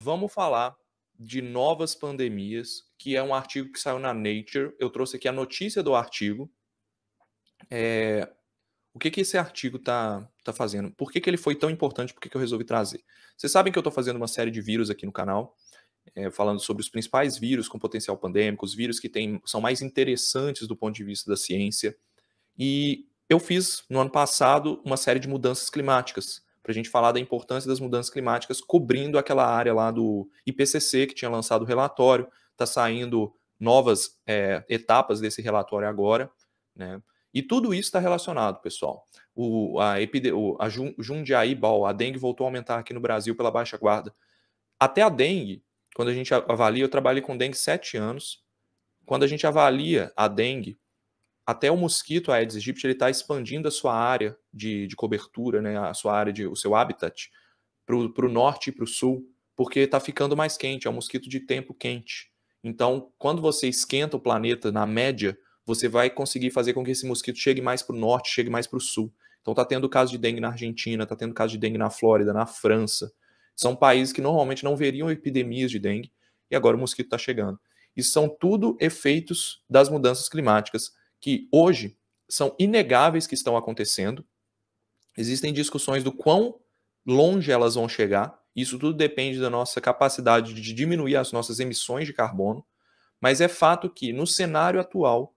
vamos falar de novas pandemias, que é um artigo que saiu na Nature. Eu trouxe aqui a notícia do artigo. O que esse artigo tá fazendo? Por que ele foi tão importante? Por que eu resolvi trazer? Vocês sabem que eu estou fazendo uma série de vírus aqui no canal, falando sobre os principais vírus com potencial pandêmico, os vírus que são mais interessantes do ponto de vista da ciência. E eu fiz, no ano passado, uma série de mudanças climáticas, para a gente falar da importância das mudanças climáticas, cobrindo aquela área lá do IPCC, que tinha lançado o relatório. Está saindo novas etapas desse relatório agora, né? E tudo isso está relacionado, pessoal. A Jundiaí-Bal, a dengue voltou a aumentar aqui no Brasil pela baixa guarda. Até a dengue, quando a gente avalia, eu trabalhei com dengue 7 anos. Quando a gente avalia a dengue, até o mosquito Aedes aegypti, ele está expandindo a sua área de cobertura, né, a sua área o seu habitat, para o norte e para o sul, porque está ficando mais quente, é um mosquito de tempo quente. Então, quando você esquenta o planeta, na média, você vai conseguir fazer com que esse mosquito chegue mais para o norte, chegue mais para o sul. Então, está tendo caso de dengue na Argentina, está tendo caso de dengue na Flórida, na França. São países que normalmente não veriam epidemias de dengue, e agora o mosquito está chegando. E são tudo efeitos das mudanças climáticas, que hoje são inegáveis que estão acontecendo. Existem discussões do quão longe elas vão chegar. Isso tudo depende da nossa capacidade de diminuir as nossas emissões de carbono. Mas é fato que, no cenário atual,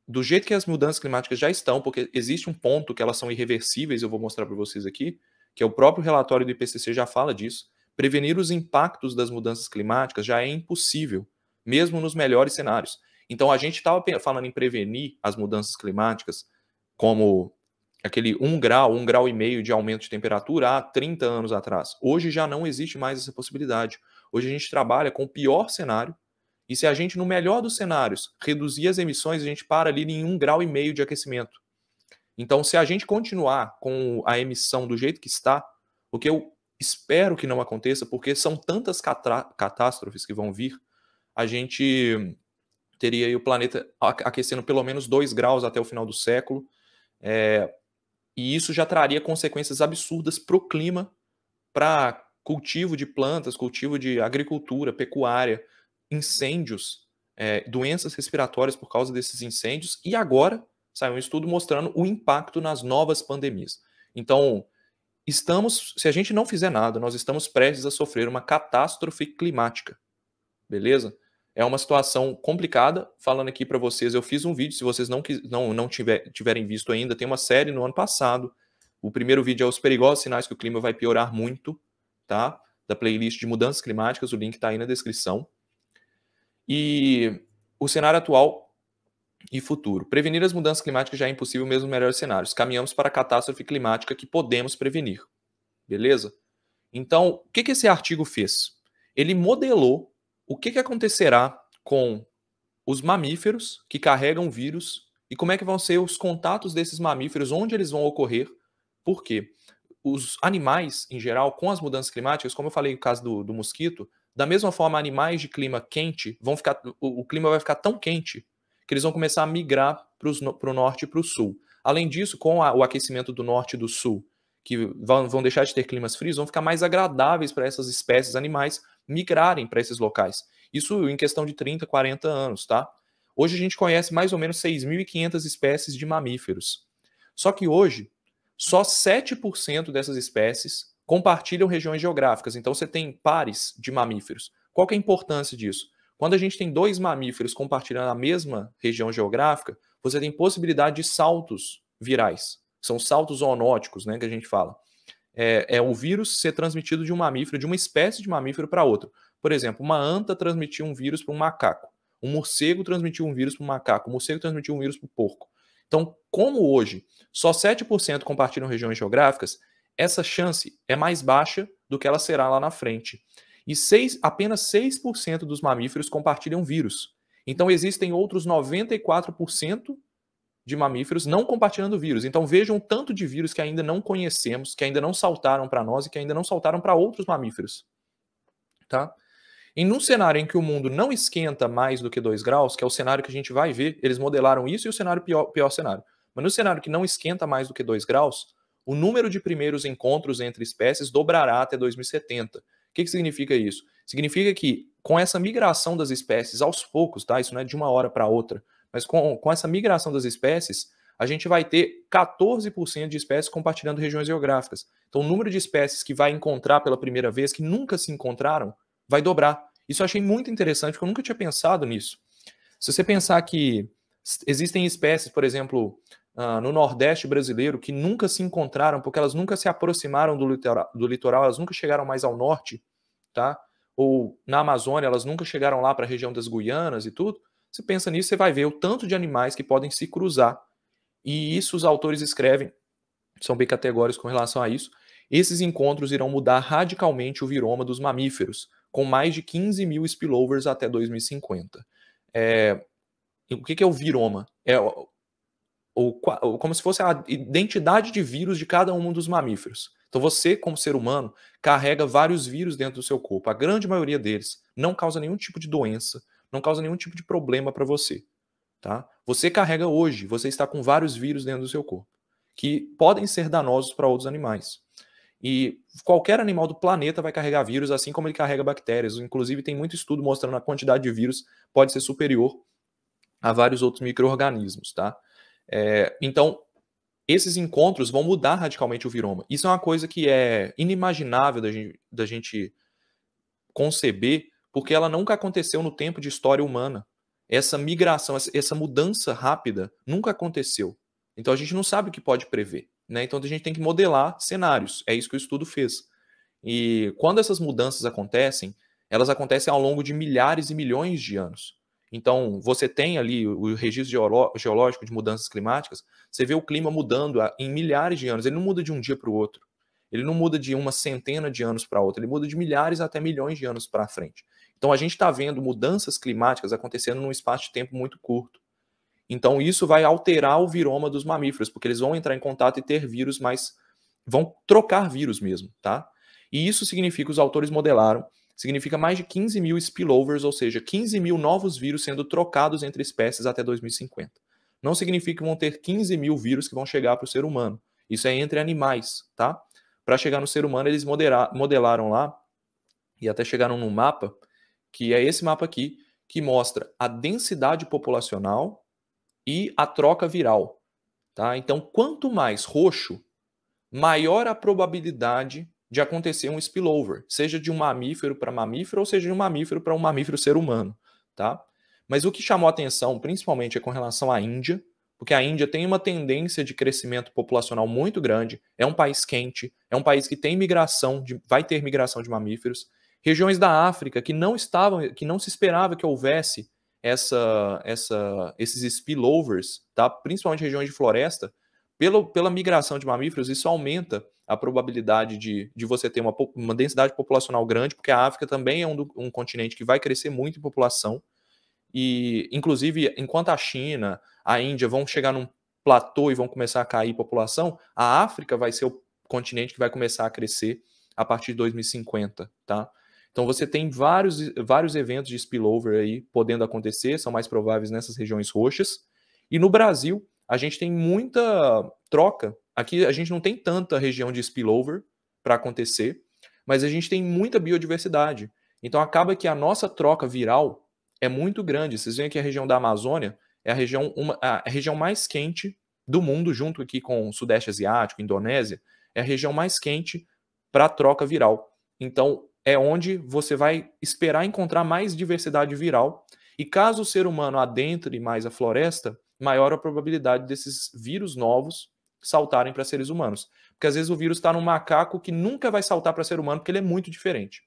do jeito que as mudanças climáticas já estão, porque existe um ponto que elas são irreversíveis, eu vou mostrar para vocês aqui, que é o próprio relatório do IPCC já fala disso. Prevenir os impactos das mudanças climáticas já é impossível, mesmo nos melhores cenários. Então, a gente estava falando em prevenir as mudanças climáticas como aquele 1 grau e meio de aumento de temperatura há 30 anos atrás. Hoje já não existe mais essa possibilidade. Hoje a gente trabalha com o pior cenário, e se a gente, no melhor dos cenários, reduzir as emissões, a gente para ali em 1 grau e meio de aquecimento. Então, se a gente continuar com a emissão do jeito que está, o que eu espero que não aconteça, porque são tantas catástrofes que vão vir, a gente teria aí o planeta aquecendo pelo menos 2 graus até o final do século, e isso já traria consequências absurdas para o clima, para cultivo de plantas, cultivo de agricultura, pecuária, incêndios, doenças respiratórias por causa desses incêndios, e agora saiu um estudo mostrando o impacto nas novas pandemias. Então, se a gente não fizer nada, nós estamos prestes a sofrer uma catástrofe climática, beleza? É uma situação complicada. Falando aqui para vocês, eu fiz um vídeo, se vocês não tiverem visto ainda, tem uma série no ano passado. O primeiro vídeo é os perigosos sinais que o clima vai piorar muito, tá? Da playlist de mudanças climáticas, o link está aí na descrição. E o cenário atual e futuro. Prevenir as mudanças climáticas já é impossível mesmo nos melhores cenários. Caminhamos para a catástrofe climática que podemos prevenir. Beleza? Então, o que esse artigo fez? Ele modelou o que acontecerá com os mamíferos que carregam vírus e como é que vão ser os contatos desses mamíferos, onde eles vão ocorrer. Por quê? Os animais, em geral, com as mudanças climáticas, como eu falei no caso do mosquito, da mesma forma, animais de clima quente o clima vai ficar tão quente que eles vão começar a migrar para o norte e para o sul. Além disso, com o aquecimento do norte e do sul, que vão deixar de ter climas frios, vão ficar mais agradáveis para essas espécies animais migrarem para esses locais. Isso em questão de 30, 40 anos, tá? Hoje a gente conhece mais ou menos 6.500 espécies de mamíferos. Só que hoje, só 7% dessas espécies compartilham regiões geográficas. Então você tem pares de mamíferos. Qual que é a importância disso? Quando a gente tem 2 mamíferos compartilhando a mesma região geográfica, você tem possibilidade de saltos virais. São saltos zoonóticos, né, que a gente fala. É o vírus ser transmitido de um mamífero, de uma espécie de mamífero para outro. Por exemplo, uma anta transmitiu um vírus para um macaco. Um morcego transmitiu um vírus para um macaco. Um morcego transmitiu um vírus para o porco. Então, como hoje só 7% compartilham regiões geográficas, essa chance é mais baixa do que ela será lá na frente. E apenas 6% dos mamíferos compartilham vírus. Então, existem outros 94% de mamíferos não compartilhando vírus. Então vejam o tanto de vírus que ainda não conhecemos, que ainda não saltaram para nós e que ainda não saltaram para outros mamíferos. Tá? Em um cenário em que o mundo não esquenta mais do que 2 graus, que é o cenário que a gente vai ver, eles modelaram isso e o cenário pior cenário. Mas no cenário que não esquenta mais do que 2 graus, o número de primeiros encontros entre espécies dobrará até 2070, que significa isso? Significa que com essa migração das espécies aos poucos, tá? Isso não é de uma hora para outra, mas com essa migração das espécies, a gente vai ter 14% de espécies compartilhando regiões geográficas. Então, o número de espécies que vai encontrar pela primeira vez, que nunca se encontraram, vai dobrar. Isso eu achei muito interessante, porque eu nunca tinha pensado nisso. Se você pensar que existem espécies, por exemplo, no Nordeste brasileiro, que nunca se encontraram, porque elas nunca se aproximaram do litoral, elas nunca chegaram mais ao norte, tá? Ou na Amazônia, elas nunca chegaram lá para a região das Guianas e tudo. Você pensa nisso, você vai ver o tanto de animais que podem se cruzar. E isso os autores escrevem, são bem categóricos com relação a isso. Esses encontros irão mudar radicalmente o viroma dos mamíferos, com mais de 15 mil spillovers até 2050. O que é o viroma? É como se fosse a identidade de vírus de cada um dos mamíferos. Então você, como ser humano, carrega vários vírus dentro do seu corpo. A grande maioria deles não causa nenhum tipo de doença, não causa nenhum tipo de problema para você. Tá? Você carrega hoje, você está com vários vírus dentro do seu corpo, que podem ser danosos para outros animais. E qualquer animal do planeta vai carregar vírus, assim como ele carrega bactérias. Inclusive, tem muito estudo mostrando a quantidade de vírus pode ser superior a vários outros micro-organismos. Tá? Então, esses encontros vão mudar radicalmente o viroma. Isso é uma coisa que é inimaginável da gente conceber, porque ela nunca aconteceu no tempo de história humana. Essa migração, essa mudança rápida nunca aconteceu. Então a gente não sabe o que pode prever. Né? Então a gente tem que modelar cenários. É isso que o estudo fez. E quando essas mudanças acontecem, elas acontecem ao longo de milhares e milhões de anos. Então você tem ali o registro geológico de mudanças climáticas, você vê o clima mudando em milhares de anos. Ele não muda de um dia para o outro. Ele não muda de uma centena de anos para outra. Ele muda de milhares até milhões de anos para frente. Então a gente está vendo mudanças climáticas acontecendo num espaço de tempo muito curto. Então isso vai alterar o viroma dos mamíferos, porque eles vão entrar em contato e ter vírus, mas vão trocar vírus mesmo, tá? E isso significa, os autores modelaram, significa mais de 15 mil spillovers, ou seja, 15 mil novos vírus sendo trocados entre espécies até 2050. Não significa que vão ter 15 mil vírus que vão chegar para o ser humano. Isso é entre animais, tá? Para chegar no ser humano, eles modelaram lá e até chegaram num mapa, que é esse mapa aqui, que mostra a densidade populacional e a troca viral. Tá? Então, quanto mais roxo, maior a probabilidade de acontecer um spillover, seja de um mamífero para mamífero, ou seja de um mamífero para um mamífero ser humano. Tá? Mas o que chamou a atenção, principalmente, é com relação à Índia, porque a Índia tem uma tendência de crescimento populacional muito grande, é um país quente, é um país que tem migração, vai ter migração de mamíferos. Regiões da África que não se esperava que houvesse esses spillovers, tá? Principalmente regiões de floresta, pela migração de mamíferos, isso aumenta a probabilidade de você ter uma densidade populacional grande, porque a África também é um continente que vai crescer muito em população. E, inclusive, enquanto a China, a Índia vão chegar num platô e vão começar a cair população, a África vai ser o continente que vai começar a crescer a partir de 2050, tá? Então você tem vários eventos de spillover aí podendo acontecer, são mais prováveis nessas regiões roxas. E no Brasil, a gente tem muita troca. Aqui a gente não tem tanta região de spillover para acontecer, mas a gente tem muita biodiversidade. Então acaba que a nossa troca viral é muito grande. Vocês veem que a região da Amazônia é a região mais quente do mundo, junto aqui com o Sudeste Asiático, Indonésia, é a região mais quente para troca viral. Então, é onde você vai esperar encontrar mais diversidade viral. E caso o ser humano adentre mais a floresta, maior a probabilidade desses vírus novos saltarem para seres humanos. Porque às vezes o vírus está num macaco que nunca vai saltar para ser humano, porque ele é muito diferente.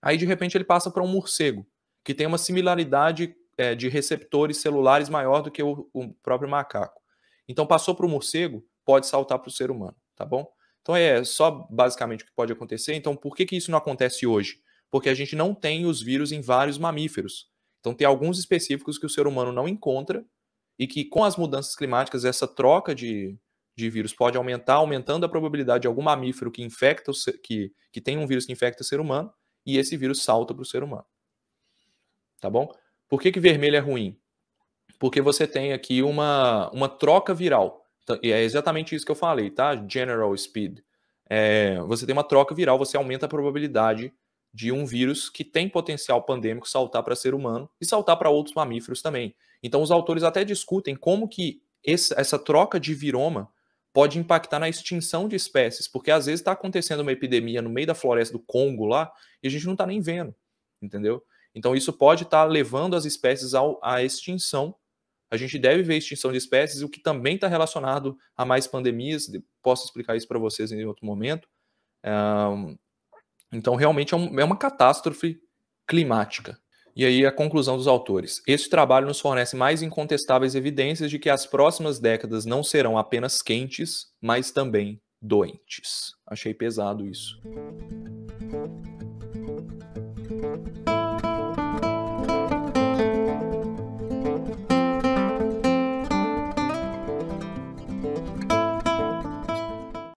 Aí, de repente, ele passa para um morcego, que tem uma similaridade de receptores celulares maior do que o próprio macaco. Então, passou para o morcego, pode saltar para o ser humano, tá bom? Então, é só basicamente o que pode acontecer. Então, por que isso não acontece hoje? Porque a gente não tem os vírus em vários mamíferos. Então, tem alguns específicos que o ser humano não encontra e que, com as mudanças climáticas, essa troca de vírus pode aumentando a probabilidade de algum mamífero que tem um vírus que infecta o ser humano, e esse vírus salta para o ser humano. Tá bom? Por que vermelho é ruim? Porque você tem aqui uma troca viral. Então, e é exatamente isso que eu falei, tá? General speed. você tem uma troca viral, você aumenta a probabilidade de um vírus que tem potencial pandêmico saltar para ser humano e saltar para outros mamíferos também. Então os autores até discutem como que essa troca de viroma pode impactar na extinção de espécies, porque às vezes está acontecendo uma epidemia no meio da floresta do Congo lá e a gente não está nem vendo, entendeu? Então isso pode estar levando as espécies à extinção. A gente deve ver extinção de espécies, o que também está relacionado a mais pandemias. Posso explicar isso para vocês em outro momento. Então, realmente é uma catástrofe climática. E aí a conclusão dos autores. Este trabalho nos fornece mais incontestáveis evidências de que as próximas décadas não serão apenas quentes, mas também doentes. Achei pesado isso.